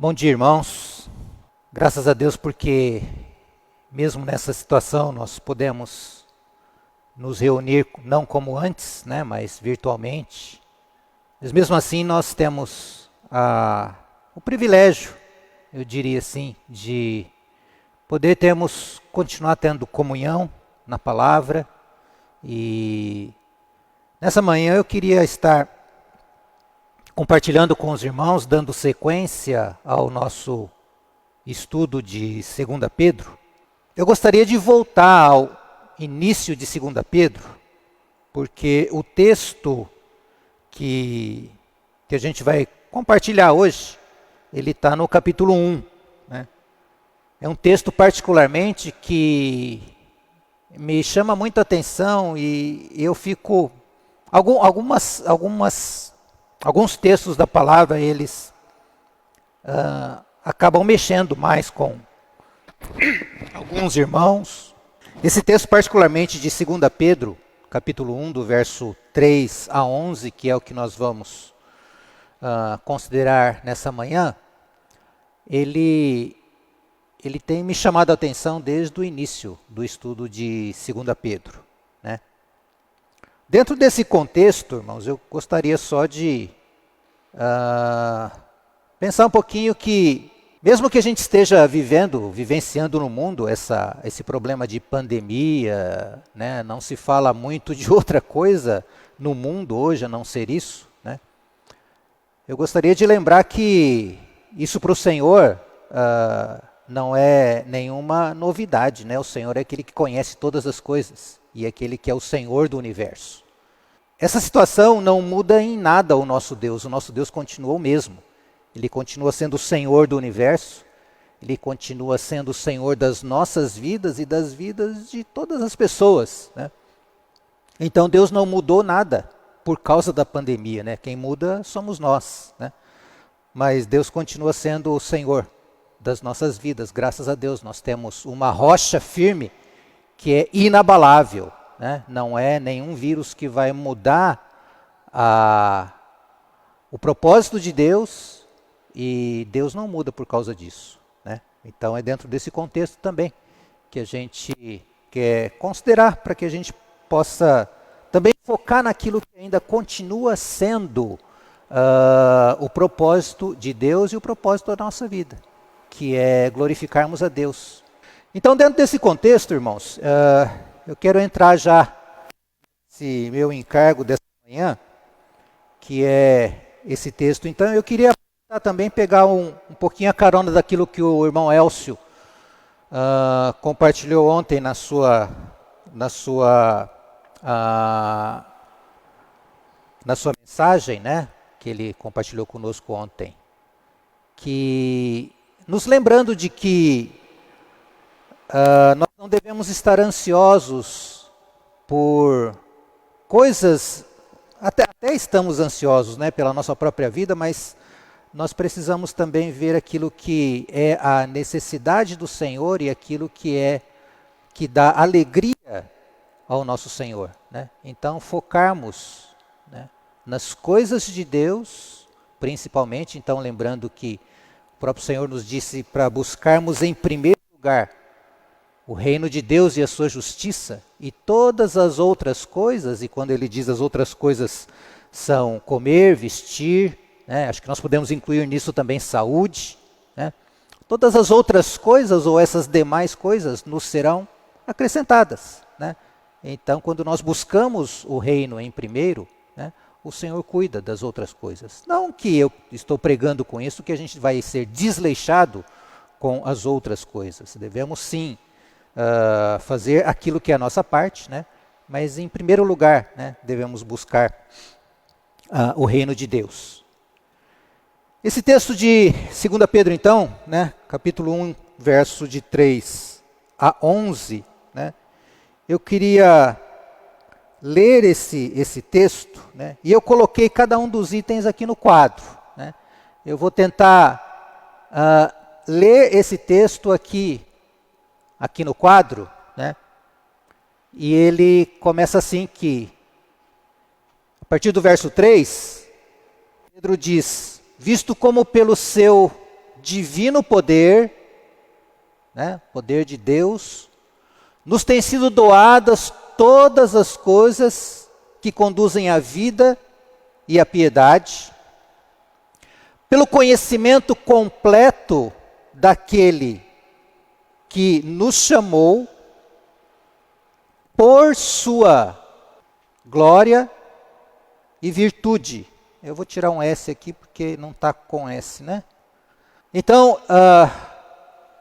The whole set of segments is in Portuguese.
Bom dia, irmãos. Graças a Deus porque mesmo nessa situação nós podemos nos reunir não como antes, né, mas virtualmente. Mas mesmo assim nós temos o privilégio, eu diria assim, de poder continuar tendo comunhão na palavra. E nessa manhã eu queria estar compartilhando com os irmãos, dando sequência ao nosso estudo de 2 Pedro. Eu gostaria de voltar ao início de 2 Pedro, porque o texto que a gente vai compartilhar hoje, ele está no capítulo 1. Né? É um texto particularmente que me chama muito a atenção e eu fico... Alguns textos da palavra, eles acabam mexendo mais com alguns irmãos. Esse texto particularmente de 2 Pedro, capítulo 1, do verso 3 a 11, que é o que nós vamos considerar nessa manhã, ele tem me chamado a atenção desde o início do estudo de 2 Pedro. Né? Dentro desse contexto, irmãos, eu gostaria só de pensar um pouquinho que, mesmo que a gente esteja vivenciando no mundo esse problema de pandemia, né, não se fala muito de outra coisa no mundo hoje a não ser isso, né? Eu gostaria de lembrar que isso para o Senhor não é nenhuma novidade, né? O Senhor é aquele que conhece todas as coisas e é aquele que é o Senhor do universo. Essa situação não muda em nada o nosso Deus continua o mesmo. Ele continua sendo o Senhor do universo, Ele continua sendo o Senhor das nossas vidas e das vidas de todas as pessoas. Né? Então Deus não mudou nada por causa da pandemia, né? Quem muda somos nós. Né? Mas Deus continua sendo o Senhor das nossas vidas, graças a Deus. Nós temos uma rocha firme que é inabalável. Né? Não é nenhum vírus que vai mudar o propósito de Deus, e Deus não muda por causa disso. Né? Então é dentro desse contexto também que a gente quer considerar, para que a gente possa também focar naquilo que ainda continua sendo o propósito de Deus e o propósito da nossa vida, que é glorificarmos a Deus. Então, dentro desse contexto, irmãos, eu quero entrar já nesse meu encargo dessa manhã, que é esse texto. Então, eu queria também pegar um pouquinho a carona daquilo que o irmão Elcio compartilhou ontem na sua mensagem, né, que ele compartilhou conosco ontem, que nos lembrando de que nós não devemos estar ansiosos por coisas, até estamos ansiosos, né, pela nossa própria vida, mas nós precisamos também ver aquilo que é a necessidade do Senhor e aquilo que dá alegria ao nosso Senhor. Né? Então, focarmos, né, nas coisas de Deus, principalmente. Então, lembrando que o próprio Senhor nos disse para buscarmos em primeiro lugar o reino de Deus e a sua justiça, e todas as outras coisas, e quando ele diz as outras coisas, são comer, vestir, né? Acho que nós podemos incluir nisso também saúde. Né? Todas as outras coisas, ou essas demais coisas, nos serão acrescentadas. Né? Então, quando nós buscamos o reino em primeiro, né, o Senhor cuida das outras coisas. Não que eu estou pregando com isso que a gente vai ser desleixado com as outras coisas. Devemos sim fazer aquilo que é a nossa parte, né? Mas em primeiro lugar, né, devemos buscar o reino de Deus. Esse texto de 2 Pedro, então, né, capítulo 1, verso de 3 a 11, né, eu queria ler esse texto, né, e eu coloquei cada um dos itens aqui no quadro. Né. Eu vou tentar ler esse texto aqui no quadro, né? E ele começa assim que, a partir do verso 3, Pedro diz: visto como pelo seu divino poder, né, poder de Deus, nos têm sido doadas todas as coisas que conduzem à vida e à piedade, pelo conhecimento completo daquele que nos chamou por sua glória e virtude. Eu vou tirar um S aqui porque não está com S, né? Então,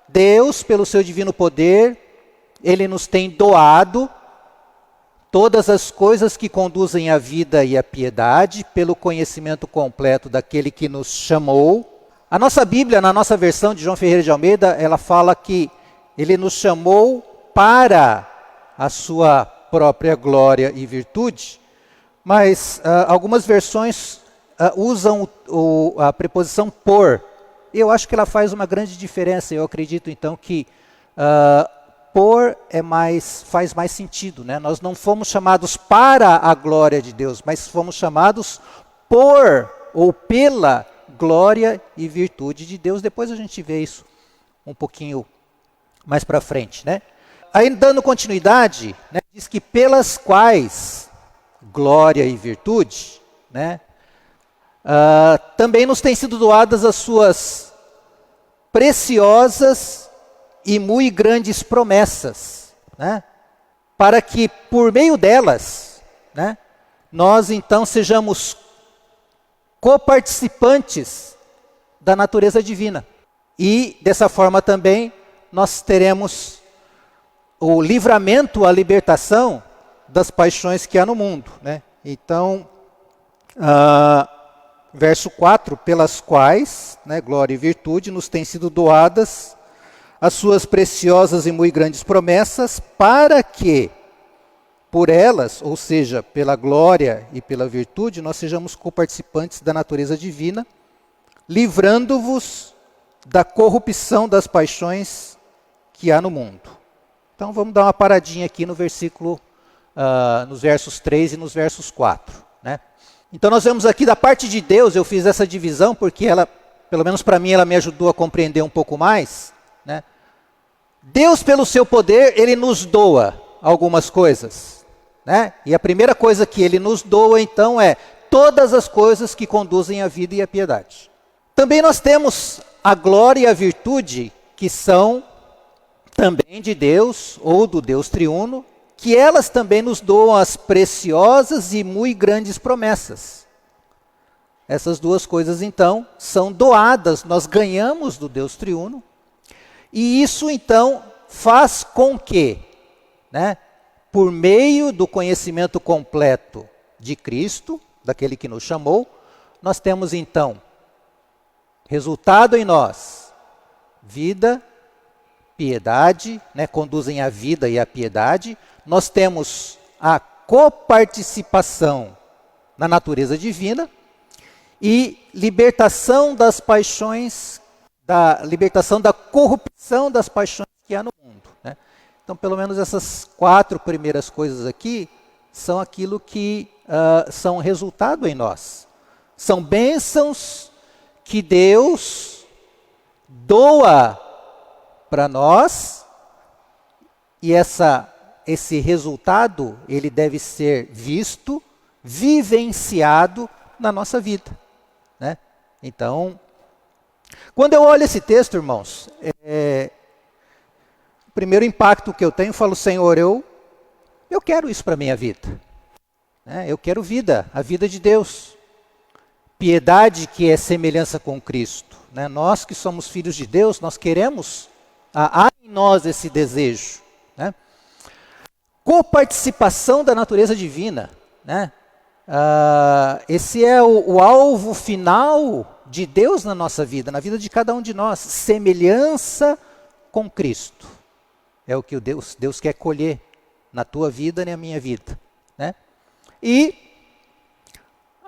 Deus, pelo seu divino poder, Ele nos tem doado todas as coisas que conduzem à vida e à piedade, pelo conhecimento completo daquele que nos chamou. A nossa Bíblia, na nossa versão de João Ferreira de Almeida, ela fala que Ele nos chamou para a sua própria glória e virtude, mas algumas versões usam a preposição por. Eu acho que ela faz uma grande diferença. Eu acredito então que por faz mais sentido, né? Nós não fomos chamados para a glória de Deus, mas fomos chamados por ou pela glória e virtude de Deus. Depois a gente vê isso um pouquinho mais para frente, né? Aí, dando continuidade, né, diz que pelas quais glória e virtude, né, também nos têm sido doadas as suas preciosas e muito grandes promessas, né, para que por meio delas, né, nós então sejamos coparticipantes da natureza divina. E dessa forma também nós teremos o livramento, a libertação das paixões que há no mundo, né? Então, verso 4, pelas quais, né, glória e virtude, nos têm sido doadas as suas preciosas e muito grandes promessas, para que, por elas, ou seja, pela glória e pela virtude, nós sejamos coparticipantes da natureza divina, livrando-vos da corrupção das paixões que há no mundo. Então vamos dar uma paradinha aqui no versículo, nos versos 3 e nos versos 4. Né? Então nós vemos aqui da parte de Deus, eu fiz essa divisão porque ela, pelo menos para mim, ela me ajudou a compreender um pouco mais. Né? Deus, pelo seu poder, Ele nos doa algumas coisas. Né? E a primeira coisa que Ele nos doa, então, é todas as coisas que conduzem à vida e à piedade. Também nós temos a glória e a virtude, que são também de Deus, ou do Deus triuno, que elas também nos doam as preciosas e muito grandes promessas. Essas duas coisas, então, são doadas, nós ganhamos do Deus triuno, e isso, então, faz com que, né, por meio do conhecimento completo de Cristo, daquele que nos chamou, nós temos, então, resultado em nós, vida, piedade, né, conduzem à vida e à piedade. Nós temos a coparticipação na natureza divina e libertação das paixões, libertação da corrupção das paixões que há no mundo. Né? Então, pelo menos essas 4 primeiras coisas aqui são aquilo que são resultado em nós. São bênçãos que Deus doa para nós, e esse resultado, ele deve ser visto, vivenciado na nossa vida. Né? Então, quando eu olho esse texto, irmãos, o primeiro impacto que eu tenho, eu falo, Senhor, eu quero isso para a minha vida. Né? Eu quero vida, a vida de Deus. Piedade que é semelhança com Cristo. Né? Nós que somos filhos de Deus, nós queremos, há em nós esse desejo. Né? Coparticipação da natureza divina. Né? Esse é o alvo final de Deus na nossa vida, na vida de cada um de nós. Semelhança com Cristo. É o que Deus quer colher na tua vida e na minha vida. Né? E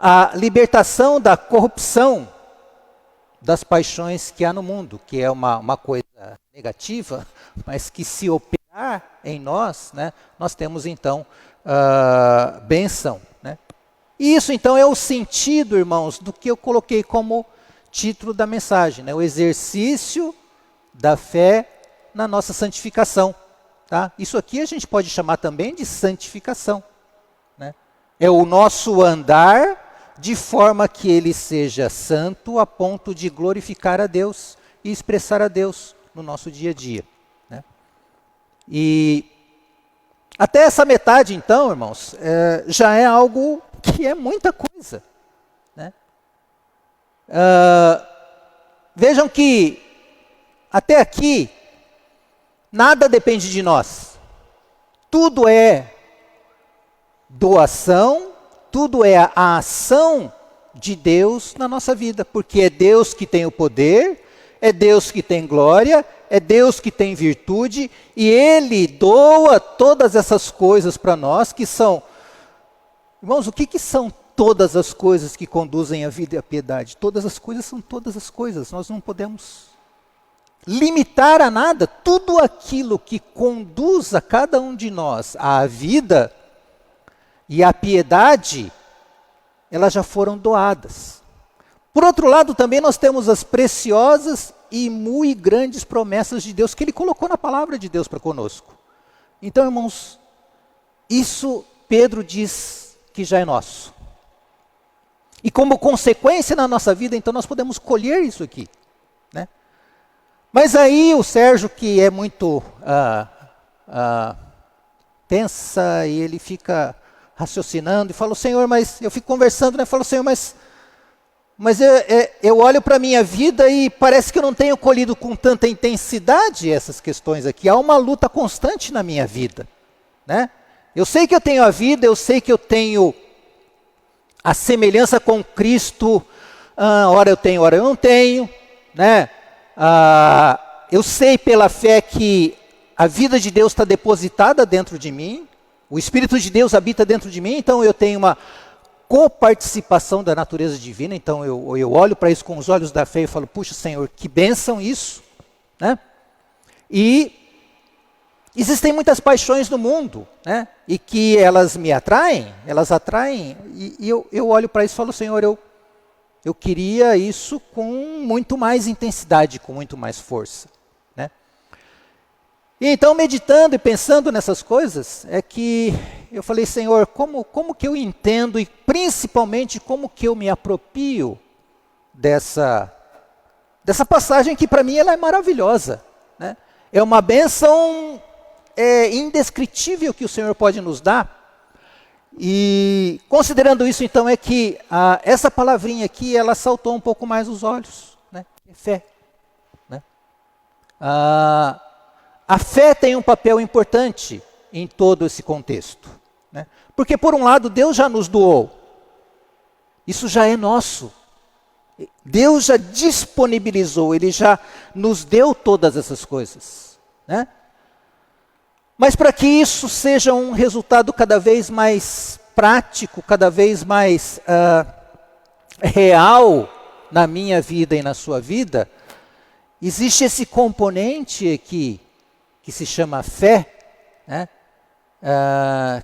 a libertação da corrupção das paixões que há no mundo, que é uma coisa negativa, mas que se operar em nós, né, nós temos então bênção. Né? E isso então é o sentido, irmãos, do que eu coloquei como título da mensagem, né? O exercício da fé na nossa santificação. Tá? Isso aqui a gente pode chamar também de santificação. Né? É o nosso andar de forma que ele seja santo a ponto de glorificar a Deus e expressar a Deus no nosso dia a dia. Né? E até essa metade, então, irmãos, já é algo que é muita coisa. Né? Vejam que até aqui nada depende de nós. Tudo é doação, tudo é a ação de Deus na nossa vida, porque é Deus que tem o poder, é Deus que tem glória, é Deus que tem virtude, e Ele doa todas essas coisas para nós que são... Irmãos, o que são todas as coisas que conduzem à vida e à piedade? Todas as coisas são todas as coisas, nós não podemos limitar a nada. Tudo aquilo que conduz a cada um de nós à vida e à piedade, elas já foram doadas. Por outro lado, também nós temos as preciosas e muito grandes promessas de Deus que Ele colocou na palavra de Deus para conosco. Então, irmãos, isso Pedro diz que já é nosso. E como consequência na nossa vida, então nós podemos colher isso aqui. Né? Mas aí o Sérgio, que é muito pensa e ele fica raciocinando e fala, Senhor, mas eu fico conversando, né? Falo, Senhor, mas eu olho para a minha vida e parece que eu não tenho colhido com tanta intensidade essas questões aqui. Há uma luta constante na minha vida. Né? Eu sei que eu tenho a vida, eu sei que eu tenho a semelhança com Cristo, ora eu tenho, ora eu não tenho. Né? Eu sei pela fé que a vida de Deus está depositada dentro de mim, o Espírito de Deus habita dentro de mim, então eu tenho uma coparticipação da natureza divina, então eu olho para isso com os olhos da fé e falo, puxa Senhor, que bênção isso. Né? E existem muitas paixões no mundo, né? E que elas me atraem, e eu olho para isso e falo, Senhor, eu queria isso com muito mais intensidade, com muito mais força. Né? E então, meditando e pensando nessas coisas, é que eu falei, Senhor, como que eu entendo e principalmente como que eu me aproprio dessa passagem que para mim ela é maravilhosa. Né? É uma bênção indescritível que o Senhor pode nos dar. E considerando isso, então, é que essa palavrinha aqui, ela saltou um pouco mais os olhos. Né? É fé. Né? A fé tem um papel importante em todo esse contexto. Né? Porque, por um lado, Deus já nos doou. Isso já é nosso. Deus já disponibilizou, Ele já nos deu todas essas coisas. Né? Mas para que isso seja um resultado cada vez mais prático, cada vez mais real na minha vida e na sua vida, existe esse componente aqui, que se chama fé, né?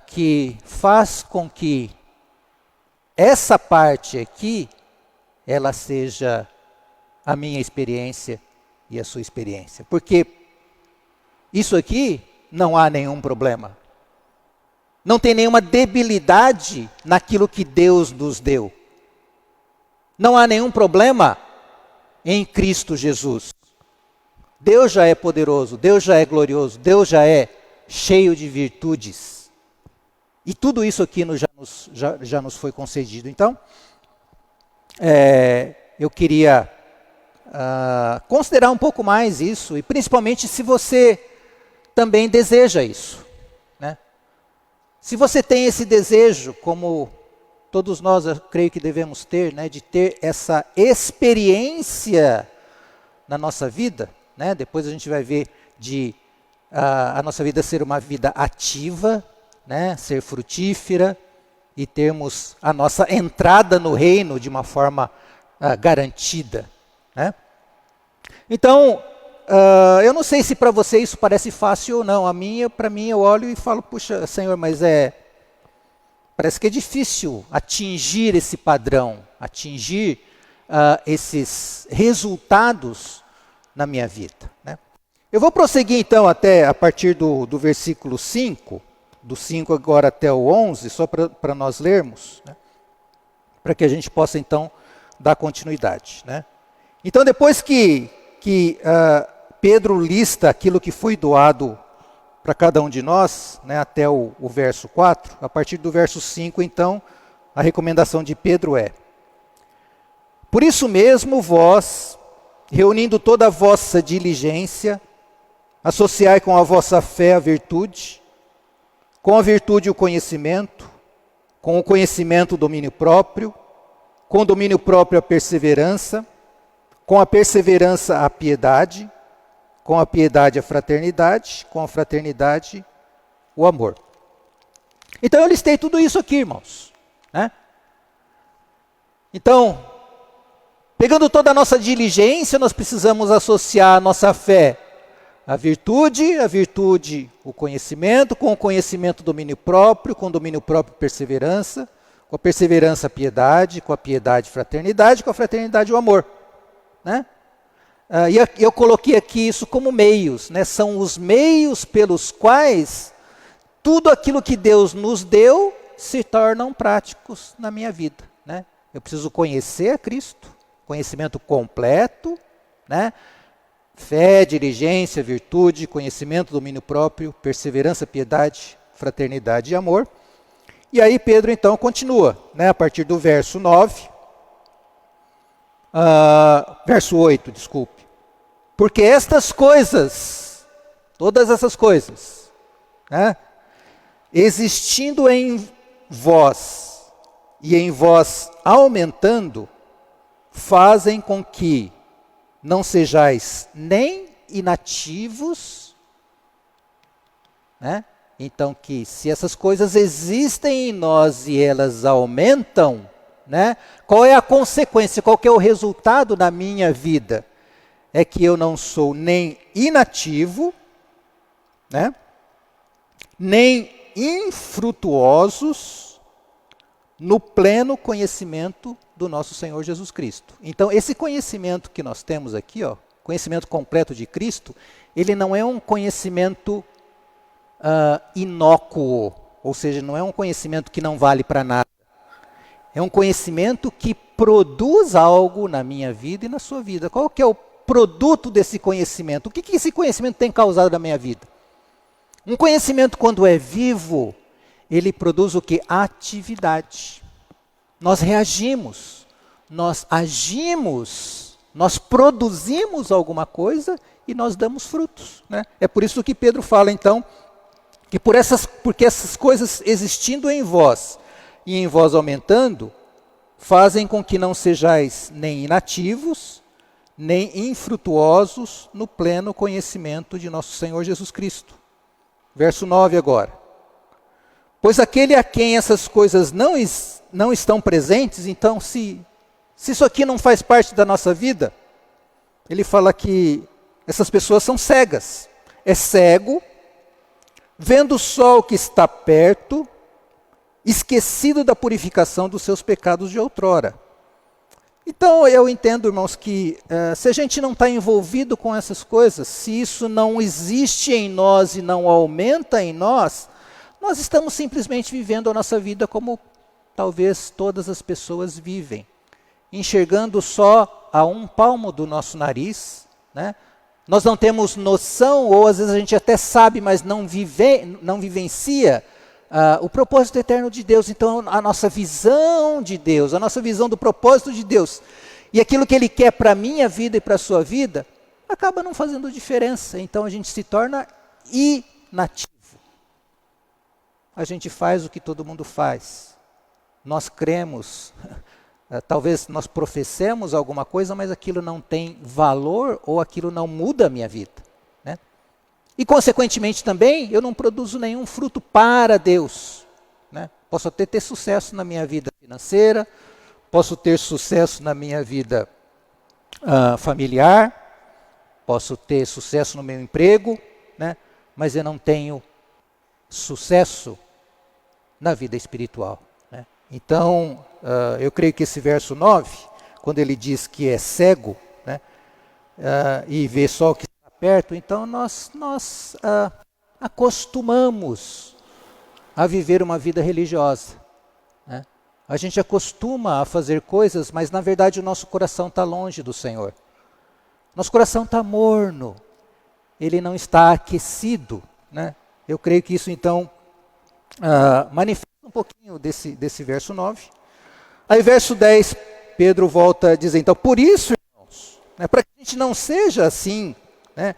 Que faz com que essa parte aqui, ela seja a minha experiência e a sua experiência. Porque isso aqui não há nenhum problema. Não tem nenhuma debilidade naquilo que Deus nos deu. Não há nenhum problema em Cristo Jesus. Deus já é poderoso, Deus já é glorioso, Deus já é cheio de virtudes. E tudo isso aqui já nos foi concedido. Então, eu queria considerar um pouco mais isso, e principalmente se você também deseja isso. Né? Se você tem esse desejo, como todos nós, eu creio que devemos ter, né, de ter essa experiência na nossa vida, né? Depois a gente vai ver de a nossa vida ser uma vida ativa, né? Ser frutífera e termos a nossa entrada no reino de uma forma garantida. Né? Então, eu não sei se para você isso parece fácil ou não. Para mim, eu olho e falo, puxa, Senhor, mas parece que é difícil atingir esse padrão, atingir esses resultados na minha vida, né? Eu vou prosseguir então até a partir do versículo 5, do 5 agora até o 11, só para nós lermos, né? Para que a gente possa então dar continuidade, né? Então depois que Pedro lista aquilo que foi doado para cada um de nós, né, até o verso 4, a partir do verso 5, então, a recomendação de Pedro é: por isso mesmo vós, reunindo toda a vossa diligência, associai com a vossa fé a virtude, com a virtude o conhecimento, com o conhecimento o domínio próprio, com o domínio próprio a perseverança, com a perseverança a piedade, com a piedade a fraternidade, com a fraternidade o amor. Então eu listei tudo isso aqui, irmãos, né? Então, pegando toda a nossa diligência, nós precisamos associar a nossa fé à virtude o conhecimento, com o conhecimento o domínio próprio, com o domínio próprio perseverança, com a perseverança a piedade, com a piedade fraternidade, com a fraternidade o amor, né? E eu coloquei aqui isso como meios, né? São os meios pelos quais tudo aquilo que Deus nos deu se tornam práticos na minha vida, né? Eu preciso conhecer a Cristo, conhecimento completo, né? Fé, diligência, virtude, conhecimento, domínio próprio, perseverança, piedade, fraternidade e amor. E aí Pedro então continua, né? A partir do verso 9, verso 8, desculpe. Porque estas coisas, todas essas coisas, né, existindo em vós e em vós aumentando, fazem com que não sejais nem inativos, né? Então que se essas coisas existem em nós e elas aumentam, né? Qual é a consequência, qual que é o resultado na minha vida? É que eu não sou nem inativo, né? Nem infrutuosos no pleno conhecimento do nosso Senhor Jesus Cristo. Então, esse conhecimento que nós temos aqui, ó, conhecimento completo de Cristo, ele não é um conhecimento inócuo, ou seja, não é um conhecimento que não vale para nada. É um conhecimento que produz algo na minha vida e na sua vida. Qual que é o produto desse conhecimento? O que esse conhecimento tem causado na minha vida? Um conhecimento, quando é vivo, ele produz o que? Atividade. Nós reagimos, nós agimos, nós produzimos alguma coisa e nós damos frutos, né? É por isso que Pedro fala, então, que porque essas coisas existindo em vós e em vós aumentando, fazem com que não sejais nem inativos, nem infrutuosos no pleno conhecimento de nosso Senhor Jesus Cristo. Verso 9 agora. Pois aquele a quem essas coisas não estão presentes, então se isso aqui não faz parte da nossa vida, ele fala que essas pessoas são cegas. É cego, vendo só o que está perto, esquecido da purificação dos seus pecados de outrora. Então eu entendo, irmãos, que se a gente não está envolvido com essas coisas, se isso não existe em nós e não aumenta em nós, nós estamos simplesmente vivendo a nossa vida como talvez todas as pessoas vivem, enxergando só a um palmo do nosso nariz, né? Nós não temos noção, ou às vezes a gente até sabe, mas não vivencia o propósito eterno de Deus. Então a nossa visão de Deus, a nossa visão do propósito de Deus, e aquilo que Ele quer para a minha vida e para a sua vida, acaba não fazendo diferença. Então a gente se torna inativo. A gente faz o que todo mundo faz. Nós cremos, talvez nós professemos alguma coisa, mas aquilo não tem valor ou aquilo não muda a minha vida, né? E consequentemente também eu não produzo nenhum fruto para Deus, né? Posso até ter sucesso na minha vida financeira, posso ter sucesso na minha vida familiar, posso ter sucesso no meu emprego, né? Mas eu não tenho sucesso na vida espiritual, né? Então, eu creio que esse verso 9, quando ele diz que é cego, né, e vê só o que está perto, então nós acostumamos a viver uma vida religiosa. Né? A gente acostuma a fazer coisas, mas na verdade o nosso coração está longe do Senhor. Nosso coração está morno, ele não está aquecido. Né? Eu creio que isso então manifesta um pouquinho desse verso 9. Aí verso 10, Pedro volta a dizer, então, por isso, irmãos, né, para que a gente não seja assim, né,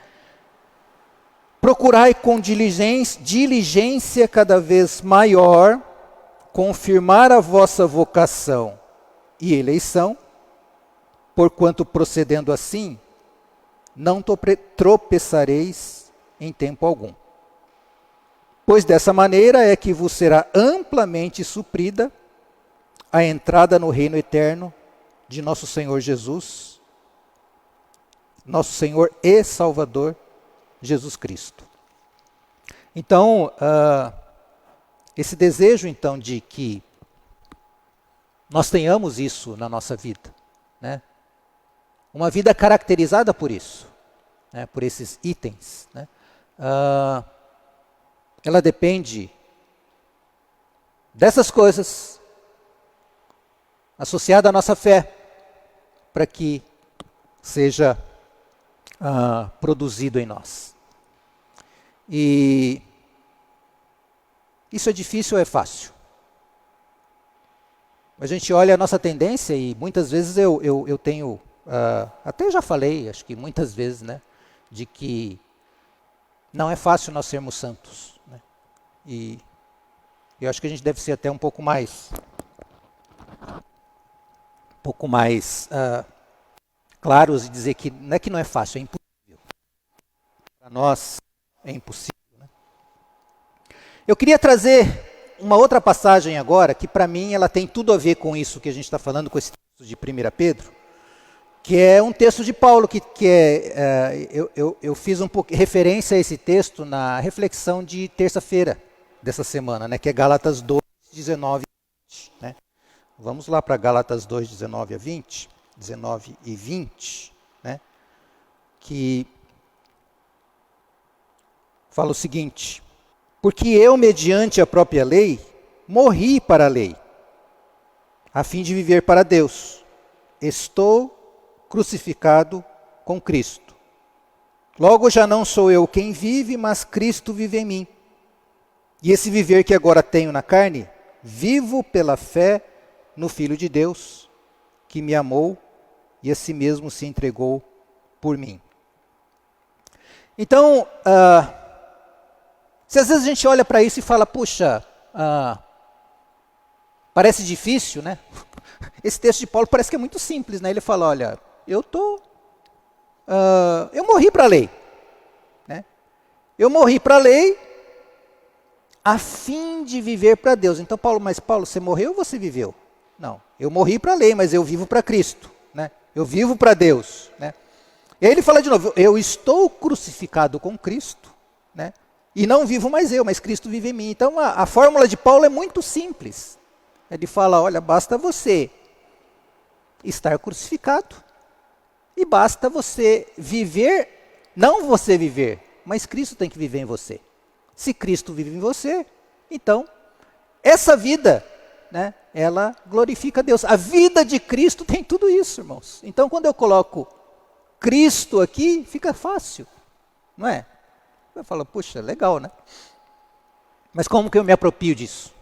procurai com diligência cada vez maior confirmar a vossa vocação e eleição, porquanto procedendo assim, não tropeçareis em tempo algum. Pois dessa maneira é que vos será amplamente suprida a entrada no reino eterno de nosso Senhor Jesus, nosso Senhor e Salvador, Jesus Cristo. Então, esse desejo então de que nós tenhamos isso na nossa vida, né? Uma vida caracterizada por isso, né? Por esses itens, né? Ela depende dessas coisas, associada à nossa fé, para que seja produzido em nós. E isso é difícil ou é fácil? A gente olha a nossa tendência e muitas vezes eu tenho, até já falei, acho que muitas vezes, né, de que não é fácil nós sermos santos. Né? E eu acho que a gente deve ser até um pouco mais claros e dizer que não é fácil, é impossível. Para nós é impossível. Né? Eu queria trazer uma outra passagem agora, que para mim ela tem tudo a ver com isso que a gente está falando, com esse texto de 1 Pedro, que é um texto de Paulo, eu fiz um pouco referência a esse texto na reflexão de terça-feira dessa semana, né, que é Gálatas 2, 19 e 20. Né? Vamos lá para Gálatas 2, 19 e 20, né, que fala o seguinte: porque eu, mediante a própria lei, morri para a lei, a fim de viver para Deus. Estou crucificado com Cristo. Logo já não sou eu quem vive, mas Cristo vive em mim. E esse viver que agora tenho na carne, vivo pela fé no Filho de Deus, que me amou e a si mesmo se entregou por mim. Então, se às vezes a gente olha para isso e fala, puxa, parece difícil, né? Esse texto de Paulo parece que é muito simples, né? Ele fala, olha, eu morri para a lei. Né? Eu morri para a lei a fim de viver para Deus. Então, Paulo, você morreu ou você viveu? Não, eu morri para a lei, mas eu vivo para Cristo. Né? Eu vivo para Deus. Né? E aí ele fala de novo, eu estou crucificado com Cristo, né? E não vivo mais eu, mas Cristo vive em mim. Então, a fórmula de Paulo é muito simples. Ele fala, olha, basta você estar crucificado e basta você viver, não você viver, mas Cristo tem que viver em você. Se Cristo vive em você, então, essa vida, né, ela glorifica a Deus. A vida de Cristo tem tudo isso, irmãos. Então, quando eu coloco Cristo aqui, fica fácil, não é? Eu falo, puxa, legal, né? Mas como que eu me aproprio disso?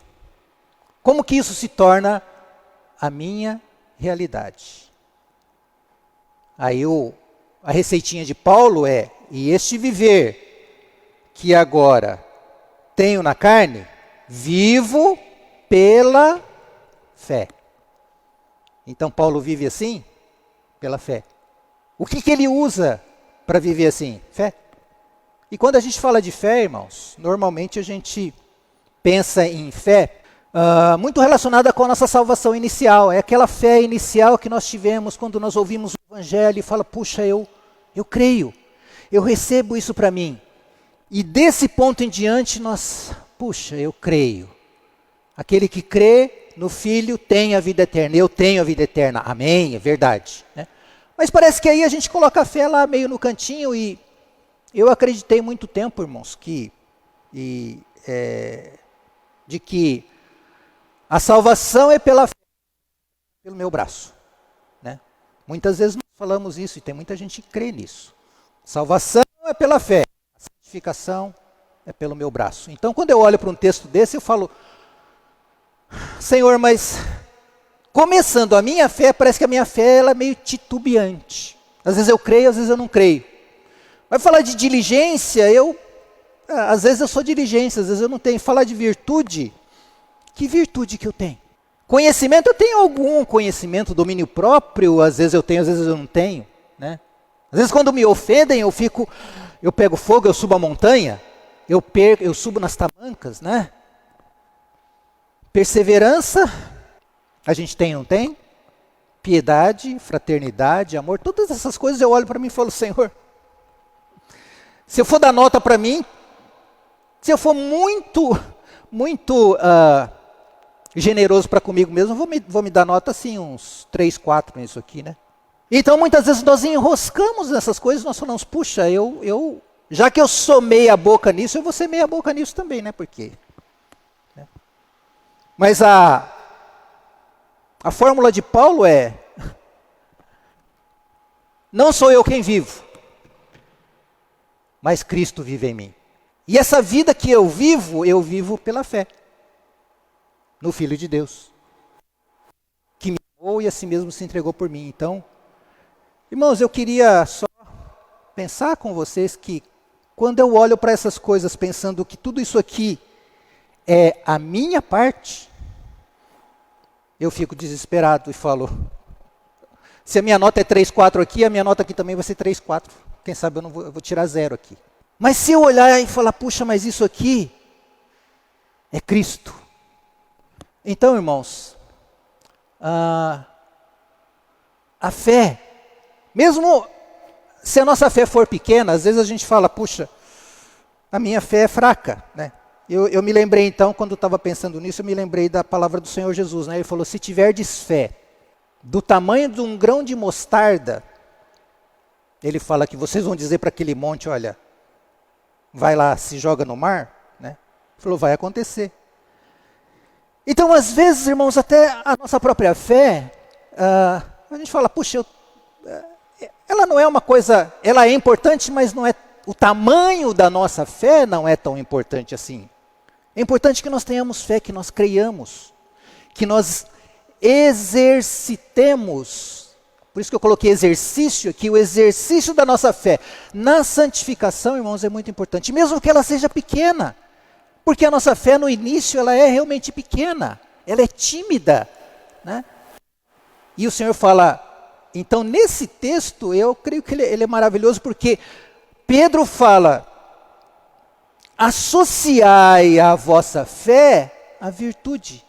Como que isso se torna a minha realidade? Aí a receitinha de Paulo é, e este viver que agora tenho na carne, vivo pela fé. Então Paulo vive assim? Pela fé. O que ele usa para viver assim? Fé. E quando a gente fala de fé, irmãos, normalmente a gente pensa em fé muito relacionada com a nossa salvação inicial. É aquela fé inicial que nós tivemos quando nós ouvimos o Evangelho e fala, puxa, eu creio, eu recebo isso para mim. E desse ponto em diante nós, puxa, eu creio. Aquele que crê no Filho tem a vida eterna. Eu tenho a vida eterna. Amém, é verdade. Né? Mas parece que aí a gente coloca a fé lá meio no cantinho e eu acreditei muito tempo, irmãos, de que a salvação é pela fé, pelo meu braço. Né? Muitas vezes nós falamos isso e tem muita gente que crê nisso. Salvação é pela fé, a santificação é pelo meu braço. Então, quando eu olho para um texto desse, eu falo, Senhor, mas começando a minha fé, parece que a minha fé ela é meio titubeante. Às vezes eu creio, às vezes eu não creio. Vai falar de diligência, às vezes eu sou diligência, às vezes eu não tenho. Falar de virtude, que virtude que eu tenho? Conhecimento, eu tenho algum conhecimento, domínio próprio, às vezes eu tenho, às vezes eu não tenho. Né? Às vezes quando me ofendem, eu pego fogo, eu subo a montanha, eu subo nas tamancas, né? Perseverança, a gente tem, não tem? Piedade, fraternidade, amor, todas essas coisas eu olho para mim e falo, Senhor, se eu for dar nota para mim, se eu for muito generoso para comigo mesmo, vou me dar nota assim, uns 3, 4 nisso aqui, né? Então muitas vezes nós enroscamos nessas coisas, nós falamos, puxa, já que eu sou meia boca nisso, eu vou ser meia boca nisso também, né? Por quê? Né? Mas a fórmula de Paulo é, não sou eu quem vivo, mas Cristo vive em mim. E essa vida que eu vivo pela fé no Filho de Deus, que me amou e a si mesmo se entregou por mim. Então, irmãos, eu queria só pensar com vocês que quando eu olho para essas coisas pensando que tudo isso aqui é a minha parte, eu fico desesperado e falo, se a minha nota é 3, 4 aqui, a minha nota aqui também vai ser 3, 4. Quem sabe eu vou tirar 0 aqui. Mas se eu olhar e falar, puxa, mas isso aqui é Cristo. Então, irmãos, a fé, mesmo se a nossa fé for pequena, às vezes a gente fala, puxa, a minha fé é fraca, né? Eu me lembrei então, quando estava pensando nisso, eu me lembrei da palavra do Senhor Jesus, né? Ele falou, se tiverdes fé do tamanho de um grão de mostarda, ele fala que vocês vão dizer para aquele monte, olha, vai lá, se joga no mar, né? Ele falou, vai acontecer. Então, às vezes, irmãos, até a nossa própria fé, a gente fala, puxa, ela não é uma coisa, ela é importante, mas não é, o tamanho da nossa fé não é tão importante assim. É importante que nós tenhamos fé, que nós creiamos, que nós exercitemos. Por isso que eu coloquei exercício aqui, o exercício da nossa fé na santificação, irmãos, é muito importante, mesmo que ela seja pequena. Porque a nossa fé no início, ela é realmente pequena, ela é tímida. Né? E o Senhor fala, então nesse texto, eu creio que ele é maravilhoso, porque Pedro fala, associai a vossa fé à virtude.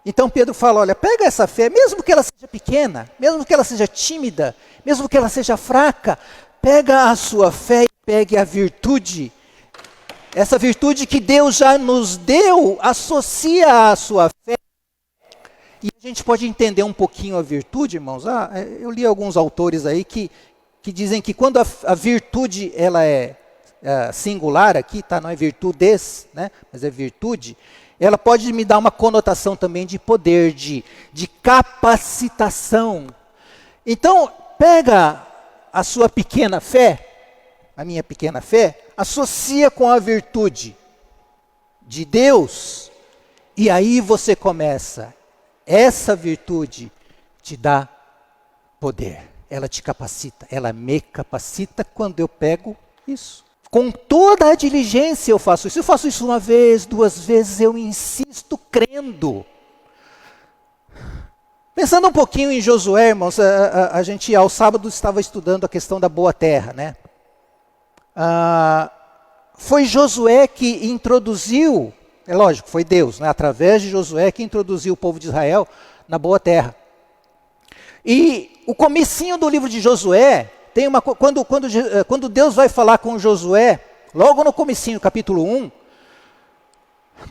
Então Pedro fala, olha, pega essa fé, mesmo que ela seja pequena, mesmo que ela seja tímida, mesmo que ela seja fraca, pega a sua fé e pegue a virtude. Essa virtude que Deus já nos deu, associa à sua fé. E a gente pode entender um pouquinho a virtude, irmãos. Eu li alguns autores aí que dizem que quando a virtude ela é singular aqui, tá? Não é virtudes, né? Mas é virtude. Ela pode me dar uma conotação também de poder, de capacitação. Então, pega a sua pequena fé, a minha pequena fé, associa com a virtude de Deus, e aí você começa. Essa virtude te dá poder, ela te capacita, ela me capacita quando eu pego isso. Com toda a diligência eu faço isso. Eu faço isso 1 vez, 2 vezes, eu insisto crendo. Pensando um pouquinho em Josué, irmãos, a gente ao sábado estava estudando a questão da boa terra, né? Foi Josué que introduziu, é lógico, foi Deus, né? Através de Josué que introduziu o povo de Israel na boa terra. E o comecinho do livro de Josué, tem quando Deus vai falar com Josué, logo no comecinho, capítulo 1,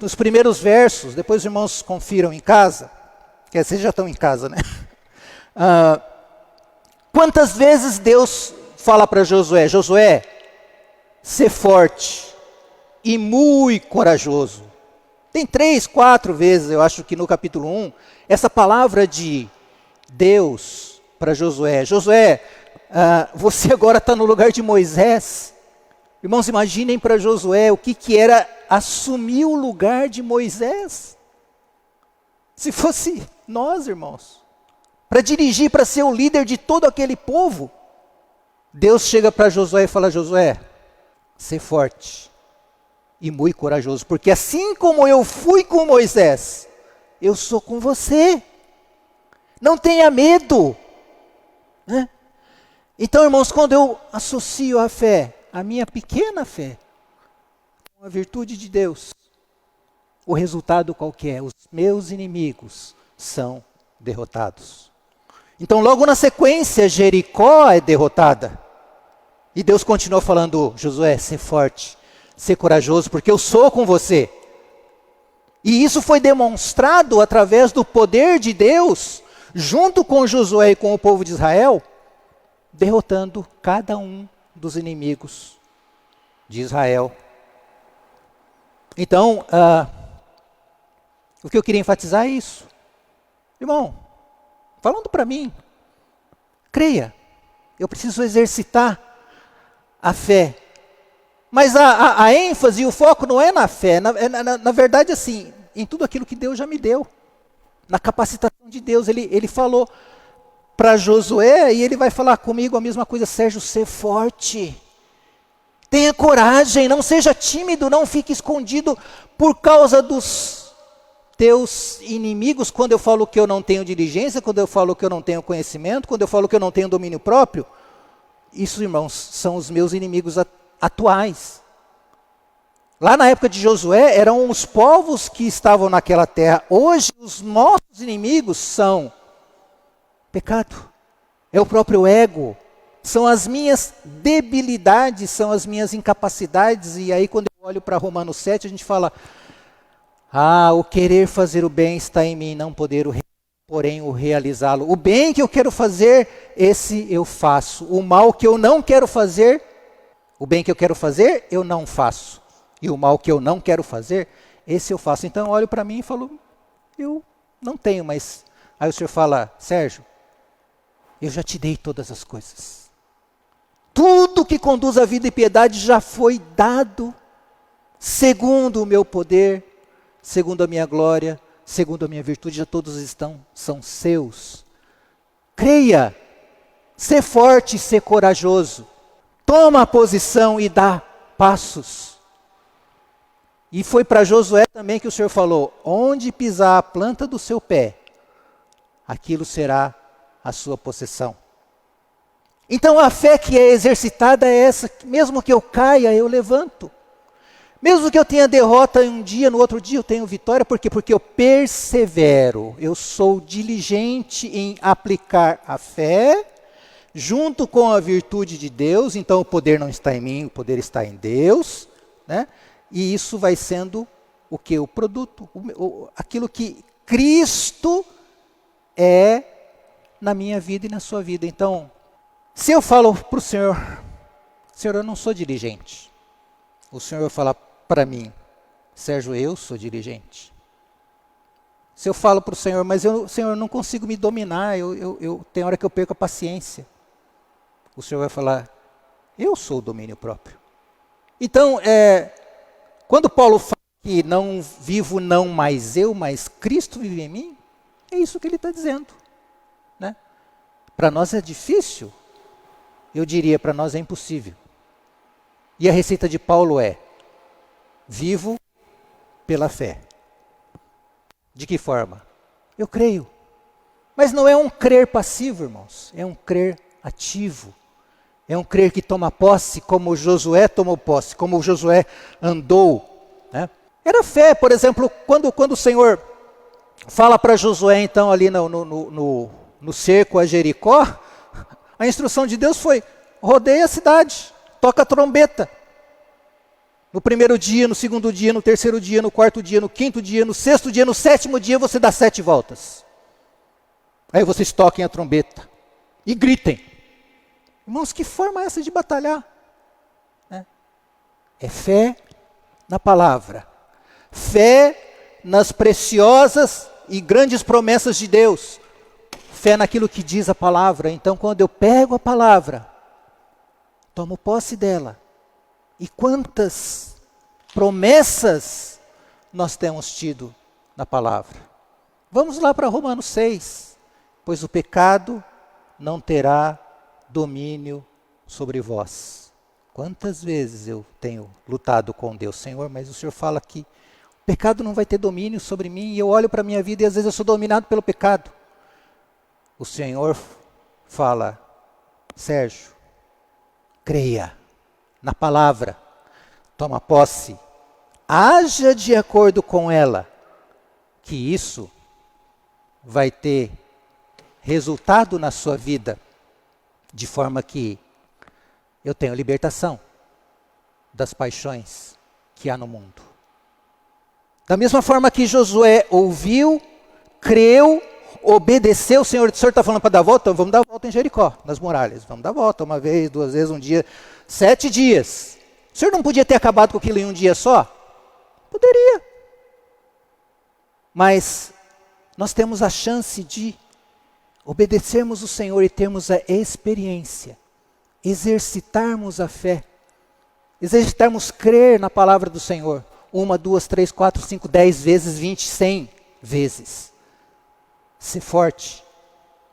nos primeiros versos, depois os irmãos confiram em casa, que vocês já estão em casa, né? Quantas vezes Deus fala para Josué, Josué, ser forte e muito corajoso. Tem 3, 4 vezes, eu acho que no capítulo 1, essa palavra de Deus para Josué. Josué, você agora está no lugar de Moisés. Irmãos, imaginem para Josué o que era assumir o lugar de Moisés. Se fosse nós, irmãos, para dirigir, para ser o líder de todo aquele povo. Deus chega para Josué e fala, Josué, ser forte e muito corajoso, porque assim como eu fui com Moisés, eu sou com você. Não tenha medo. Né? Então, irmãos, quando eu associo a fé, a minha pequena fé, com a virtude de Deus, o resultado qual que é? Os meus inimigos são derrotados. Então, logo na sequência, Jericó é derrotada. E Deus continua falando, Josué, ser forte, ser corajoso, porque eu sou com você. E isso foi demonstrado através do poder de Deus, junto com Josué e com o povo de Israel, derrotando cada um dos inimigos de Israel. Então, o que eu queria enfatizar é isso. Irmão, falando para mim, creia, eu preciso exercitar a fé. Mas a ênfase e o foco não é na fé, na verdade assim, em tudo aquilo que Deus já me deu. Na capacitação de Deus, ele falou para Josué e ele vai falar comigo a mesma coisa, Sérgio, ser forte. Tenha coragem, não seja tímido, não fique escondido por causa dos teus inimigos, quando eu falo que eu não tenho diligência, quando eu falo que eu não tenho conhecimento, quando eu falo que eu não tenho domínio próprio. Isso, irmãos, são os meus inimigos atuais. Lá na época de Josué, eram os povos que estavam naquela terra. Hoje, os nossos inimigos são pecado, é o próprio ego, são as minhas debilidades, são as minhas incapacidades. E aí, quando eu olho para Romanos 7, a gente fala, o querer fazer o bem está em mim, não poder porém o realizá-lo. O bem que eu quero fazer, esse eu faço. O mal que eu não quero fazer, o bem que eu quero fazer, eu não faço. E o mal que eu não quero fazer, esse eu faço. Então eu olho para mim e falo, eu não tenho, mas... Aí o Senhor fala, Sérgio, eu já te dei todas as coisas. Tudo que conduz à vida e piedade já foi dado, segundo o meu poder, segundo a minha glória, segundo a minha virtude, já todos são seus. Creia, ser forte, ser corajoso. Toma a posição e dá passos. E foi para Josué também que o Senhor falou, onde pisar a planta do seu pé, aquilo será a sua possessão. Então a fé que é exercitada é essa, mesmo que eu caia, eu levanto. Mesmo que eu tenha derrota um dia, no outro dia eu tenho vitória. Por quê? Porque eu persevero, eu sou diligente em aplicar a fé, junto com a virtude de Deus. Então o poder não está em mim, o poder está em Deus, né? E isso vai sendo o que? O produto, aquilo que Cristo é na minha vida e na sua vida. Então, se eu falo para o Senhor, Senhor, eu não sou diligente. O Senhor vai falar para mim, Sérgio, eu sou diligente. Se eu falo para o Senhor, mas Senhor, eu não consigo me dominar, tem hora que eu perco a paciência. O Senhor vai falar, eu sou o domínio próprio. Então, quando Paulo fala que não vivo não mais eu, mas Cristo vive em mim, é isso que ele está dizendo. Né? Para nós é difícil, eu diria, para nós é impossível. E a receita de Paulo é, vivo pela fé. De que forma? Eu creio. Mas não é um crer passivo, irmãos, é um crer ativo. É um crer que toma posse, como Josué tomou posse, como Josué andou. Né? Era fé, por exemplo, quando o Senhor fala para Josué, então, ali no cerco a Jericó, a instrução de Deus foi, rodeia a cidade, toca a trombeta. No primeiro dia, no segundo dia, no terceiro dia, no quarto dia, no quinto dia, no sexto dia, no sétimo dia, você dá 7 voltas. Aí vocês toquem a trombeta e gritem. Irmãos, que forma é essa de batalhar? É fé na palavra. Fé nas preciosas e grandes promessas de Deus. Fé naquilo que diz a palavra. Então, quando eu pego a palavra, tomo posse dela. E quantas promessas nós temos tido na palavra. Vamos lá para Romanos 6. Pois o pecado não terá domínio sobre vós. Quantas vezes eu tenho lutado com Deus, Senhor, mas o Senhor fala que o pecado não vai ter domínio sobre mim, e eu olho para a minha vida e às vezes eu sou dominado pelo pecado. O Senhor fala, Sérgio, creia na palavra, toma posse, haja de acordo com ela, que isso vai ter resultado na sua vida, de forma que eu tenho libertação das paixões que há no mundo. Da mesma forma que Josué ouviu, creu, obedeceu, o Senhor está falando para dar volta, então vamos dar volta em Jericó, nas muralhas. Vamos dar volta, uma vez, 2 vezes, um dia, 7 dias. O Senhor não podia ter acabado com aquilo em um dia só? Poderia. Mas nós temos a chance de obedecermos o Senhor e termos a experiência, exercitarmos a fé, exercitarmos crer na palavra do Senhor, 1, 2, 3, 4, 5, 10 vezes, 20, 100 vezes. Ser forte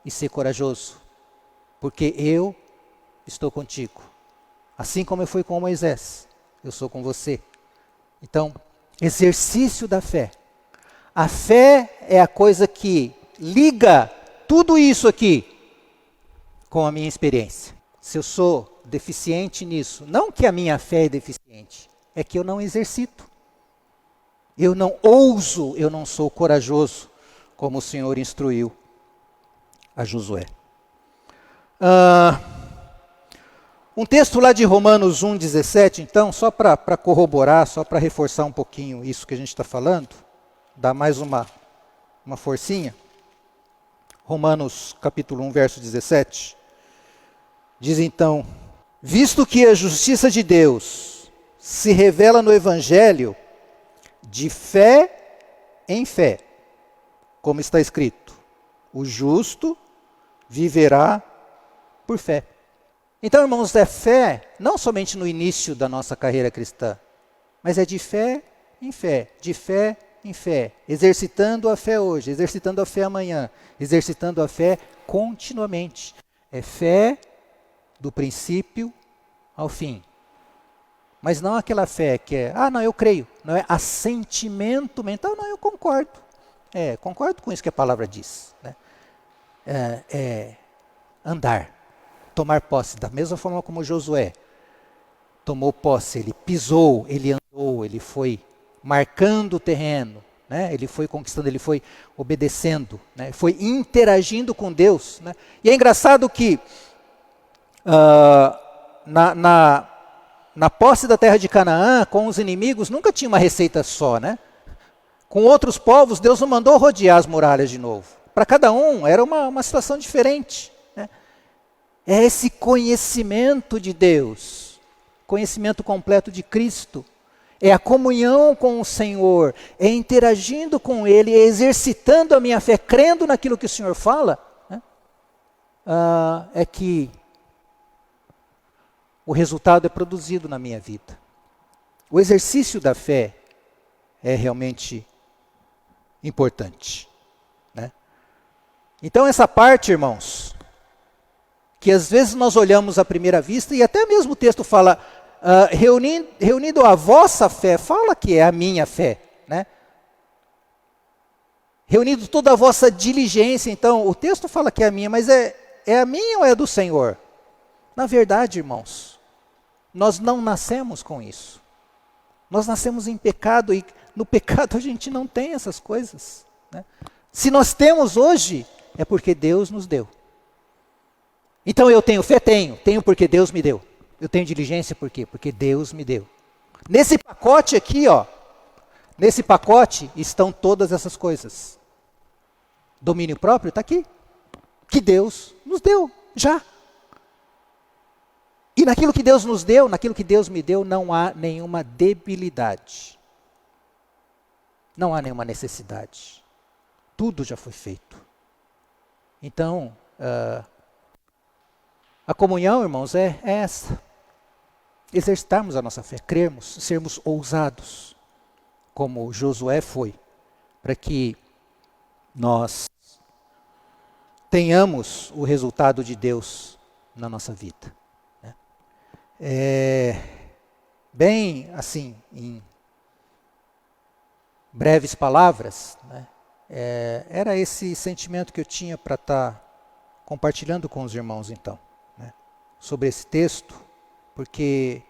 e ser corajoso, porque eu estou contigo. Assim como eu fui com Moisés, eu sou com você. Então, exercício da fé. A fé é a coisa que liga tudo isso aqui com a minha experiência. Se eu sou deficiente nisso, não que a minha fé é deficiente, é que eu não exercito. Eu não ouso, eu não sou corajoso, como o Senhor instruiu a Josué. Um texto lá de Romanos 1,17, então, só para corroborar, só para reforçar um pouquinho isso que a gente está falando, dar mais uma forcinha. Romanos capítulo 1, verso 17, diz então, visto que a justiça de Deus se revela no Evangelho de fé em fé, como está escrito, o justo viverá por fé. Então, irmãos, é fé não somente no início da nossa carreira cristã, mas é de fé em fé, de fé em fé, exercitando a fé hoje, exercitando a fé amanhã, exercitando a fé continuamente. É fé do princípio ao fim. Mas não aquela fé que é, não, eu creio, não é assentimento mental, não, eu concordo. Concordo com isso que a palavra diz. Né? Andar, tomar posse, da mesma forma como Josué tomou posse, ele pisou, ele andou, ele foi marcando o terreno, né? Ele foi conquistando, ele foi obedecendo, né? Foi interagindo com Deus. Né? E é engraçado que na posse da terra de Canaã, com os inimigos, nunca tinha uma receita só. Né? Com outros povos, Deus não mandou rodear as muralhas de novo. Para cada um, era uma situação diferente. Né? É esse conhecimento de Deus, conhecimento completo de Cristo, é a comunhão com o Senhor, é interagindo com Ele, é exercitando a minha fé, crendo naquilo que o Senhor fala, né? É que o resultado é produzido na minha vida. O exercício da fé é realmente importante. Né? Então essa parte, irmãos, que às vezes nós olhamos à primeira vista, e até mesmo o texto fala, reunindo a vossa fé, fala que é a minha fé, né? Reunindo toda a vossa diligência, então, o texto fala que é a minha, mas é a minha ou é do Senhor? Na verdade, irmãos, nós não nascemos com isso. Nós nascemos em pecado, e no pecado a gente não tem essas coisas. Né? Se nós temos hoje, é porque Deus nos deu. Então eu tenho fé? Tenho porque Deus me deu. Eu tenho diligência por quê? Porque Deus me deu. Nesse pacote aqui, ó, nesse pacote estão todas essas coisas. Domínio próprio está aqui, que Deus nos deu, já. E naquilo que Deus nos deu, naquilo que Deus me deu, não há nenhuma debilidade. Não há nenhuma necessidade. Tudo já foi feito. Então, a comunhão, irmãos, é essa. Exercitarmos a nossa fé, crermos, sermos ousados, como Josué foi, para que nós tenhamos o resultado de Deus na nossa vida. Bem assim, em breves palavras, né, era esse sentimento que eu tinha para estar compartilhando com os irmãos então, né, sobre esse texto, porque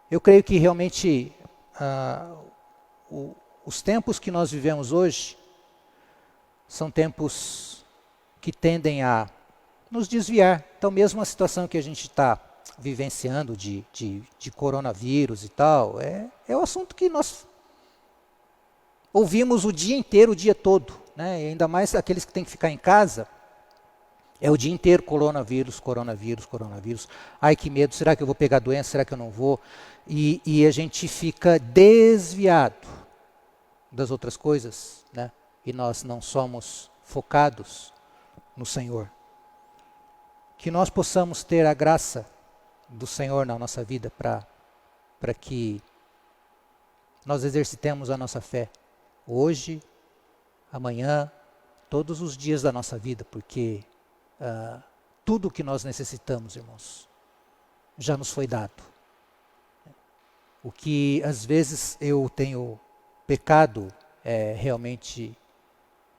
eu creio que realmente os tempos que nós vivemos hoje são tempos que tendem a nos desviar. Então mesmo a situação que a gente está vivenciando de coronavírus e tal, é o assunto que nós ouvimos o dia inteiro, o dia todo, né? E ainda mais aqueles que têm que ficar em casa, é o dia inteiro coronavírus, coronavírus, coronavírus. Ai, que medo, será que eu vou pegar doença, será que eu não vou? E a gente fica desviado das outras coisas, né? E nós não somos focados no Senhor. Que nós possamos ter a graça do Senhor na nossa vida para que nós exercitemos a nossa fé hoje, amanhã, todos os dias da nossa vida, porque tudo o que nós necessitamos, irmãos, já nos foi dado. O que às vezes eu tenho pecado é realmente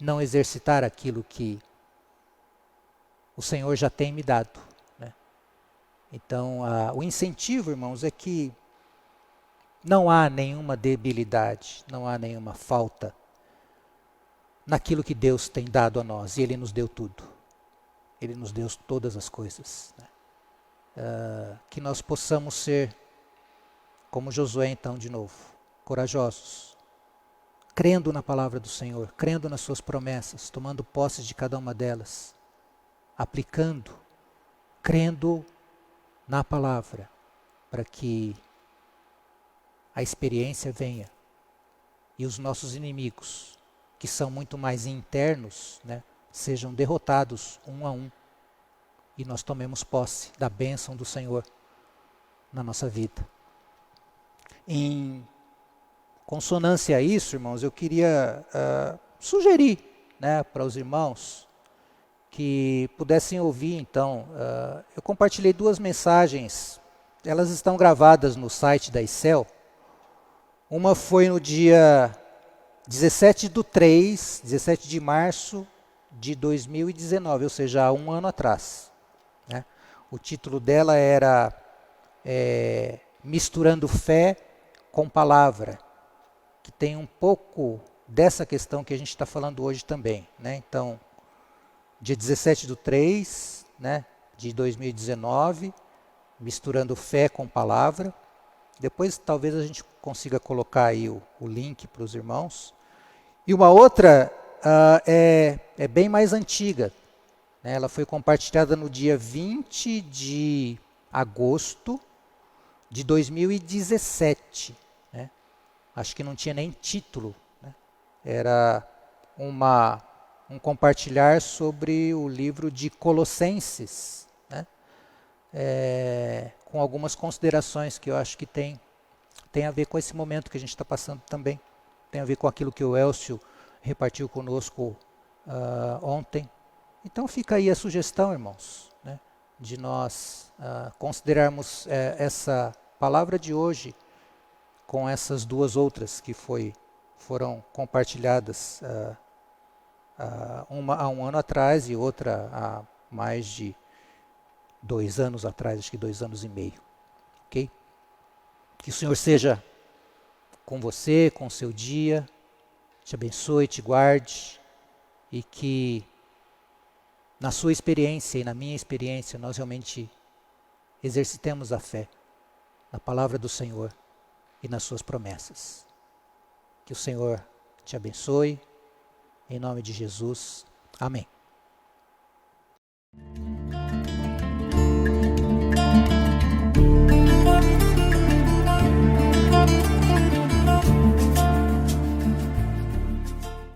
não exercitar aquilo que o Senhor já tem me dado. Então, o incentivo, irmãos, é que não há nenhuma debilidade, não há nenhuma falta naquilo que Deus tem dado a nós. E Ele nos deu tudo. Ele nos deu todas as coisas. Que nós possamos ser, como Josué então, de novo, corajosos, crendo na palavra do Senhor, crendo nas suas promessas, tomando posse de cada uma delas, aplicando, crendo na palavra, para que a experiência venha e os nossos inimigos, que são muito mais internos, né, sejam derrotados um a um e nós tomemos posse da bênção do Senhor na nossa vida. Em consonância a isso, irmãos, eu queria sugerir, né, para os irmãos que pudessem ouvir, então, eu compartilhei 2 mensagens, elas estão gravadas no site da ICEL. Uma foi no dia 17 de março de 2019, ou seja, há 1 ano atrás. Né? O título dela era Misturando Fé com Palavra, que tem um pouco dessa questão que a gente está falando hoje também. Né? Então, dia 17/3, né, de 2019, misturando fé com palavra. Depois talvez a gente consiga colocar aí o link para os irmãos. E uma outra é bem mais antiga. Né, ela foi compartilhada no dia 20 de agosto de 2017. Né? Acho que não tinha nem título. Né? Era um compartilhar sobre o livro de Colossenses, né? Com algumas considerações que eu acho que tem a ver com esse momento que a gente está passando também. Tem a ver com aquilo que o Elcio repartiu conosco ontem. Então fica aí a sugestão, irmãos, né, de nós considerarmos essa palavra de hoje com essas 2 outras que foram compartilhadas uma há 1 ano atrás e outra há mais de 2 anos atrás, acho que 2 anos e meio. Ok? Que o Senhor seja com você, com o seu dia, te abençoe, te guarde e que na sua experiência e na minha experiência nós realmente exercitemos a fé na palavra do Senhor e nas suas promessas. Que o Senhor te abençoe, em nome de Jesus. Amém.